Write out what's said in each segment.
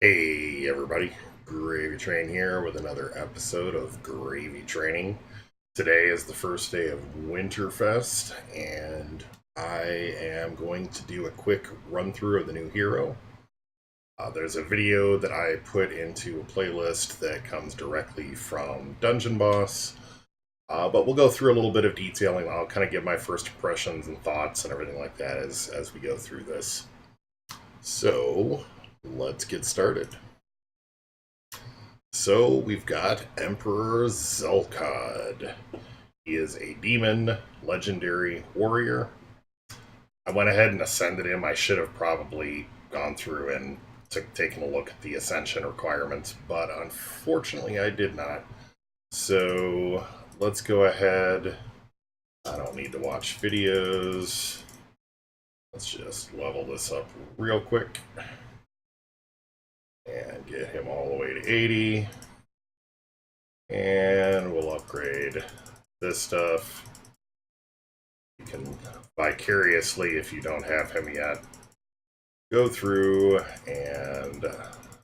Hey everybody, GravyTrain here with another episode of GravyTraining. Today is the first day of Winterfest, and I am going to do a quick run through of the new hero. There's a video that I put into a playlist that comes directly from Dungeon Boss, but we'll go through a little bit of detailing. I'll kind of give my first impressions and thoughts and everything like that as we go through this. So, let's get started. So we've got Emperor Zulkodd. He is a demon legendary warrior. I went ahead and ascended him. I should have probably gone through and taken a look at the ascension requirements, but unfortunately I did not. So let's go ahead. I don't need to watch videos. Let's just level this up real quick and get him all the way to 80. And we'll upgrade this stuff. You can vicariously, if you don't have him yet, go through and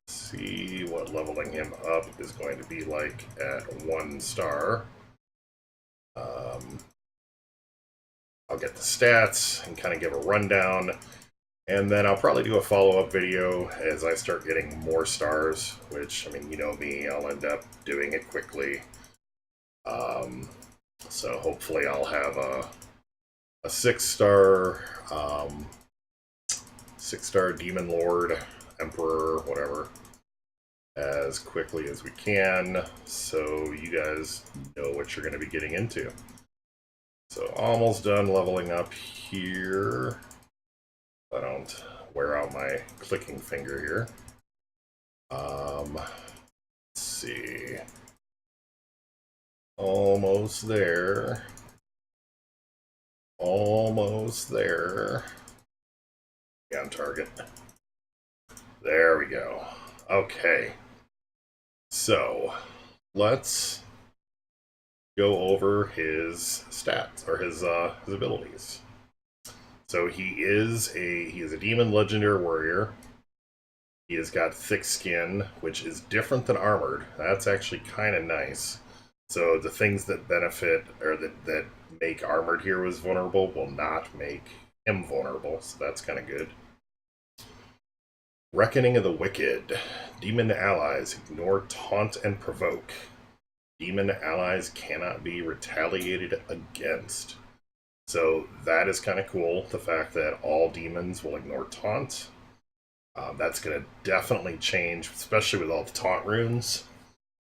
see what leveling him up is going to be like at 1 star. I'll get the stats and kind of give a rundown. And then I'll probably do a follow-up video as I start getting more stars, which, I mean, you know me, I'll end up doing it quickly. So hopefully I'll have a 6-star, 6-star Demon Lord, Emperor, whatever, as quickly as we can, so you guys know what you're going to be getting into. So almost done leveling up here. I don't wear out my clicking finger here. Let's see. Almost there. Almost there. Yeah, on target. There we go. Okay. So, let's go over his stats, or his abilities. So he is a demon legendary warrior. He has got thick skin, which is different than armored. That's actually kind of nice. So the things that benefit or that make armored heroes vulnerable will not make him vulnerable. So that's kind of good. Reckoning of the Wicked. Demon allies ignore, taunt, and provoke. Demon allies cannot be retaliated against. So that is kind of cool, the fact that all demons will ignore taunt. That's going to definitely change, especially with all the taunt runes.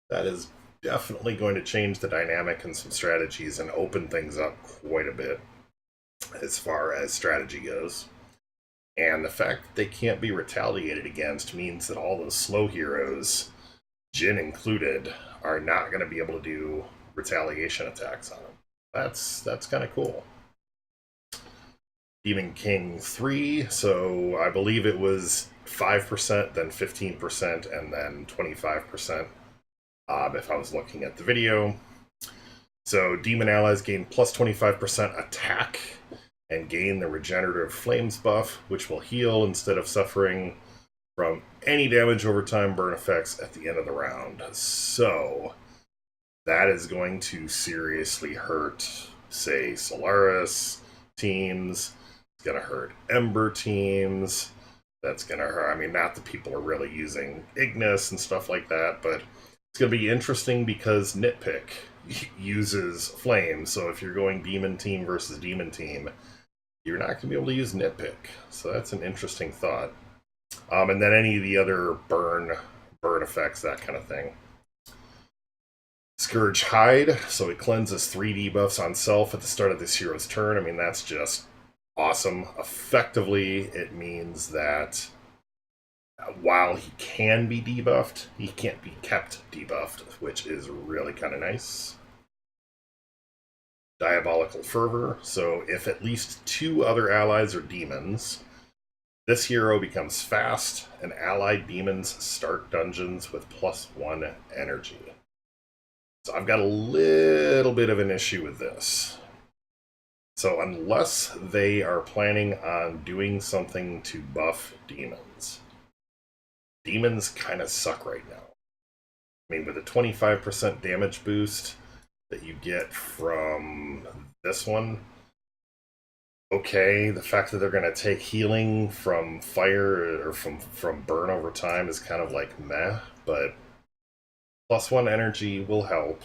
That is definitely going to change the dynamic and some strategies and open things up quite a bit as far as strategy goes. And the fact that they can't be retaliated against means that all those slow heroes, Jin included, are not going to be able to do retaliation attacks on them. That's kind of cool. Demon King 3, so I believe it was 5%, then 15%, and then 25%, if I was looking at the video. So demon allies gain plus 25% attack and gain the regenerative flames buff, which will heal instead of suffering from any damage over time burn effects at the end of the round. So that is going to seriously hurt, say, Solaris teams. It's going to hurt Ember teams. That's going to hurt, I mean, not that people are really using Ignis and stuff like that, but it's going to be interesting because Nitpick uses Flame. So if you're going Demon team versus Demon team, you're not going to be able to use Nitpick. So that's an interesting thought. And then any of the other burn effects, that kind of thing. Scourge Hide, so it cleanses 3 debuffs on self at the start of this hero's turn. I mean, that's just awesome. Effectively, it means that while he can be debuffed, he can't be kept debuffed, which is really kind of nice. Diabolical Fervor, so if at least 2 other allies are demons, this hero becomes fast, and allied demons start dungeons with +1 energy. So I've got a little bit of an issue with this. So unless they are planning on doing something to buff demons, demons kind of suck right now. I mean, with a 25% damage boost that you get from this one, okay, the fact that they're going to take healing from fire or from burn over time is kind of like meh, but +1 energy will help.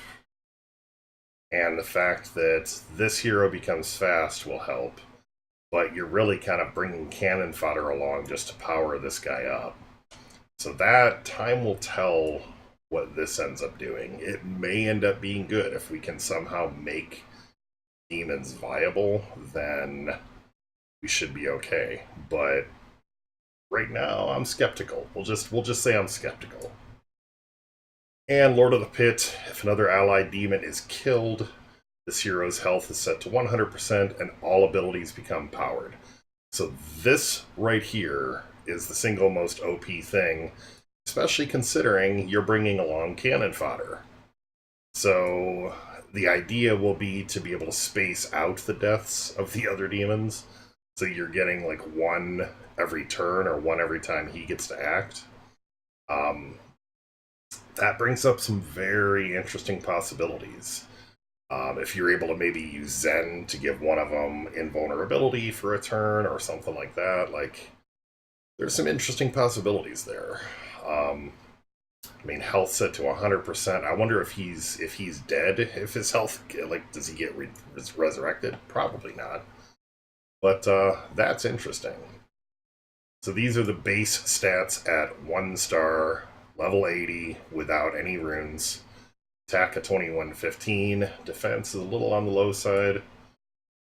And the fact that this hero becomes fast will help. But you're really kind of bringing cannon fodder along just to power this guy up. So that, time will tell what this ends up doing. It may end up being good if we can somehow make demons viable, then we should be okay. But right now, I'm skeptical. We'll just say I'm skeptical. And Lord of the Pit, if another allied demon is killed, this hero's health is set to 100% and all abilities become powered. So this right here is the single most OP thing, especially considering you're bringing along cannon fodder. So the idea will be to be able to space out the deaths of the other demons. So you're getting like one every turn or one every time he gets to act. That brings up some very interesting possibilities. If you're able to maybe use Zen to give one of them invulnerability for a turn or something like that, like, there's some interesting possibilities there. I mean, health set to 100%. I wonder if he's dead. If his health, like, does he get resurrected? Probably not. But that's interesting. So these are the base stats at 1 star, level 80, without any runes. Attack at 2115. Defense is a little on the low side.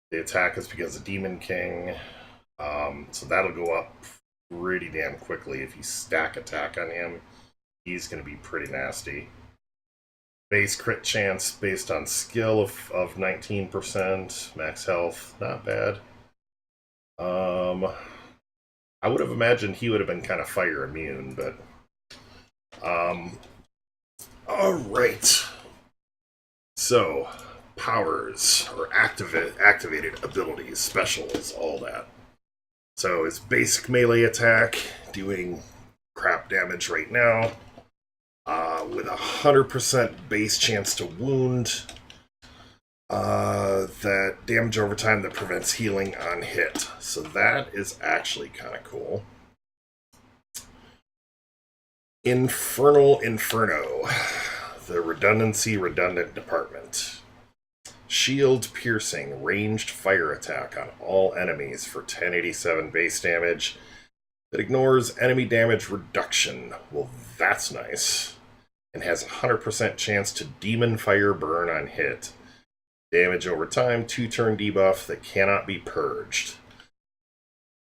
The attack is because of Demon King. So that'll go up pretty damn quickly if you stack attack on him. He's going to be pretty nasty. Base crit chance based on skill of 19%. Max health, not bad. I would have imagined he would have been kind of fire immune, but... Alright. So, powers, or activated abilities, specials, all that. So, his basic melee attack, doing crap damage right now, with a 100% base chance to wound, that damage over time that prevents healing on hit. So that is actually kind of cool. Infernal Inferno, the redundant department. Shield piercing, ranged fire attack on all enemies for 1087 base damage. That ignores enemy damage reduction. Well, that's nice. And has a 100% chance to demon fire burn on hit. Damage over time, 2-turn debuff that cannot be purged.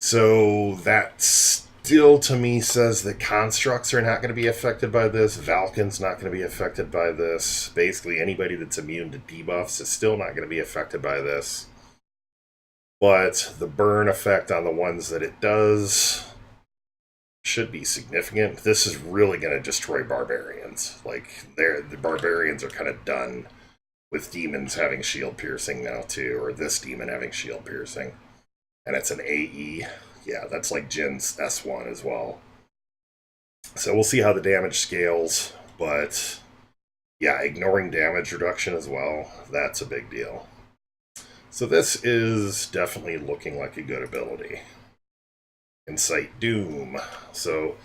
So that still, to me, says that constructs are not going to be affected by this. Valken's not going to be affected by this. Basically, anybody that's immune to debuffs is still not going to be affected by this. But the burn effect on the ones that it does should be significant. This is really going to destroy barbarians. Like, the barbarians are kind of done with demons having shield piercing now too, or this demon having shield piercing. And it's an AE. Yeah, that's like Jin's S1 as well. So we'll see how the damage scales, but yeah, ignoring damage reduction as well, that's a big deal. So this is definitely looking like a good ability. Incite Doom. So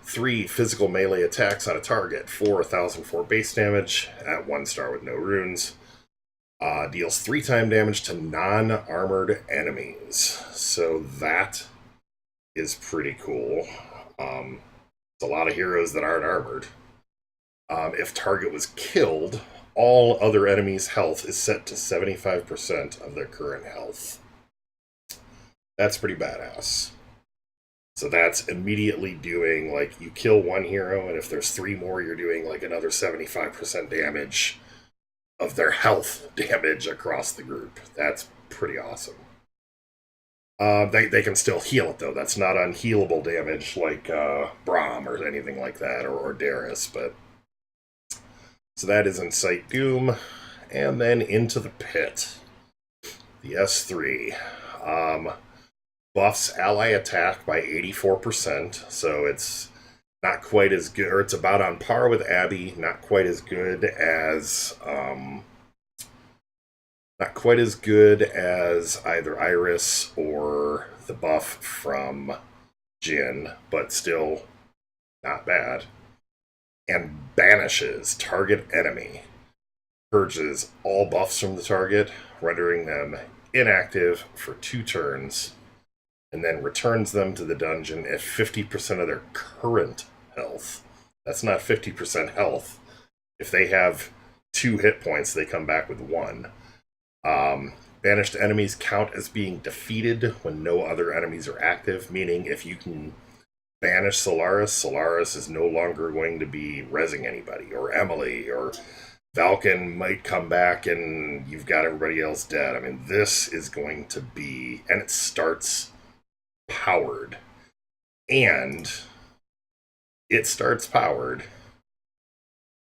3 physical melee attacks on a target for 1004 base damage at 1 star with no runes. Deals 3-time damage to non-armored enemies. So that is pretty cool. It's a lot of heroes that aren't armored. If target was killed, all other enemies' health is set to 75% of their current health. That's pretty badass. So that's immediately doing, like, you kill one hero, and if there's 3 more, you're doing, like, another 75% damage of their health damage across the group. That's pretty awesome. They can still heal it, though. That's not unhealable damage like Braum or anything like that, or Darius, but... So that is Incite Doom. And then Into the Pit. The S3. Buffs ally attack by 84%, so it's not quite as good, or it's about on par with Abby, not quite as good as either Iris or the buff from Jin, but still not bad. And banishes target enemy. Purges all buffs from the target, rendering them inactive for 2 turns, and then returns them to the dungeon at 50% of their current health. That's not 50% health. If they have 2 hit points, they come back with 1. Banished enemies count as being defeated when no other enemies are active, meaning if you can banish Solaris, Solaris is no longer going to be rezzing anybody, or Emily, or Valken might come back and you've got everybody else dead. I mean, this is going to be, and it starts powered. And it starts powered,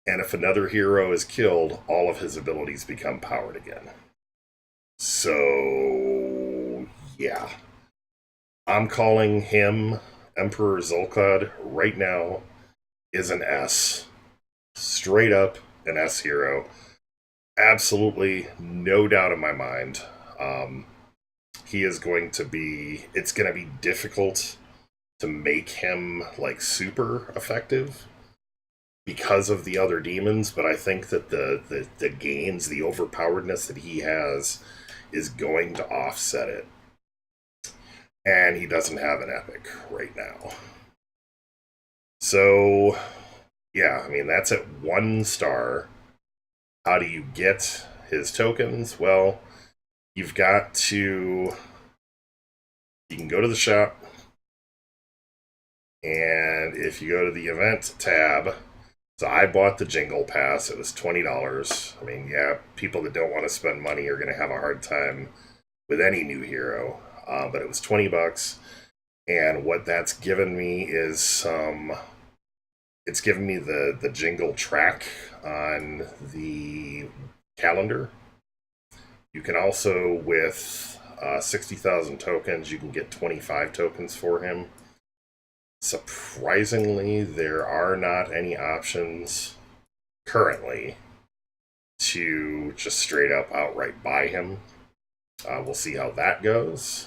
and if another hero is killed, all of his abilities become powered again. So, yeah. I'm calling him Emperor Zulkodd right now is an S. Straight up an S hero. Absolutely no doubt in my mind. He is going to be... It's going to be difficult to make him, like, super effective because of the other demons, but I think that the gains, the overpoweredness that he has is going to offset it. And he doesn't have an epic right now. So, yeah, I mean, that's at 1 star. How do you get his tokens? Well, you've got to... You can go to the shop, and if you go to the event tab... So I bought the Jingle Pass. It was $20. I mean, yeah, people that don't want to spend money are going to have a hard time with any new hero. But it was $20. And what that's given me is it's given me the Jingle track on the calendar. You can also, with 60,000 tokens, you can get 25 tokens for him. Surprisingly, there are not any options currently to just straight up outright buy him. We'll see how that goes.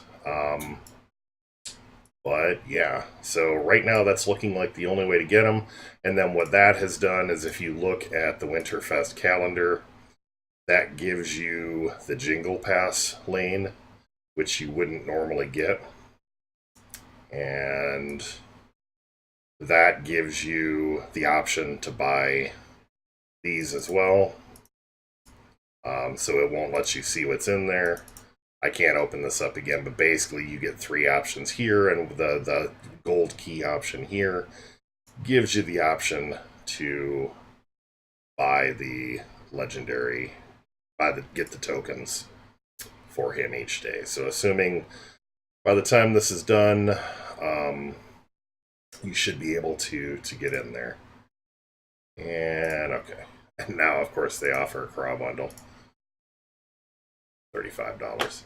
But yeah, so right now that's looking like the only way to get him. And then what that has done is if you look at the Winterfest calendar, that gives you the Jingle Pass lane, which you wouldn't normally get. And that gives you the option to buy these as well. So it won't let you see what's in there. I can't open this up again, but basically you get 3 options here, and the gold key option here gives you the option to buy the legendary, get the tokens for him each day. So assuming by the time this is done, you should be able to get in there. And okay. And now, of course, they offer a Craw bundle. $35.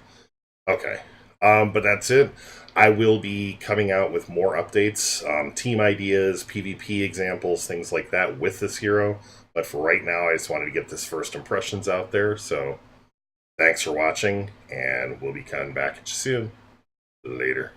Okay. But that's it. I will be coming out with more updates, team ideas, PvP examples, things like that with this hero. But for right now, I just wanted to get this first impressions out there. So thanks for watching, and we'll be coming back at you soon. Later.